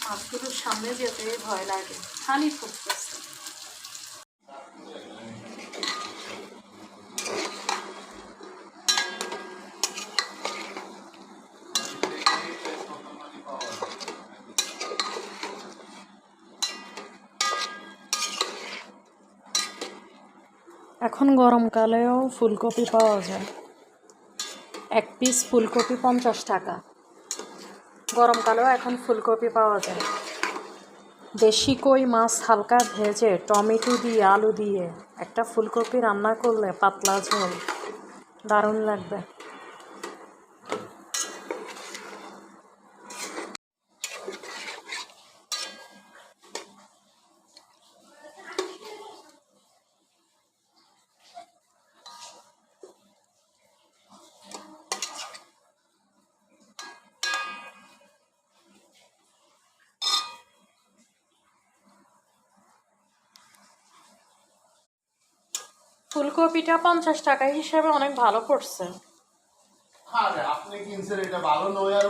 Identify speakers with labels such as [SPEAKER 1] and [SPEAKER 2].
[SPEAKER 1] মাছগুলোর সামনে যেতে ভয় লাগে, খালি ফুটতেছে। এখন গরমকালেও ফুলকপি পাওয়া যায়, 1 পিস ফুলকপি 50 টাকা। গরমকালেও এখন ফুলকপি পাওয়া যায়। দেশি কই মাছ হালকা ভেজে টমেটো দিয়ে আলু দিয়ে একটা ফুলকপি রান্না করলে পাতলা ঝোল দারুণ লাগবে। ফুলকপিটা 50 টাকা হিসেবে অনেক ভালো পড়ছে।
[SPEAKER 2] আপনি কিনছেন, এটা ভালো নয় আর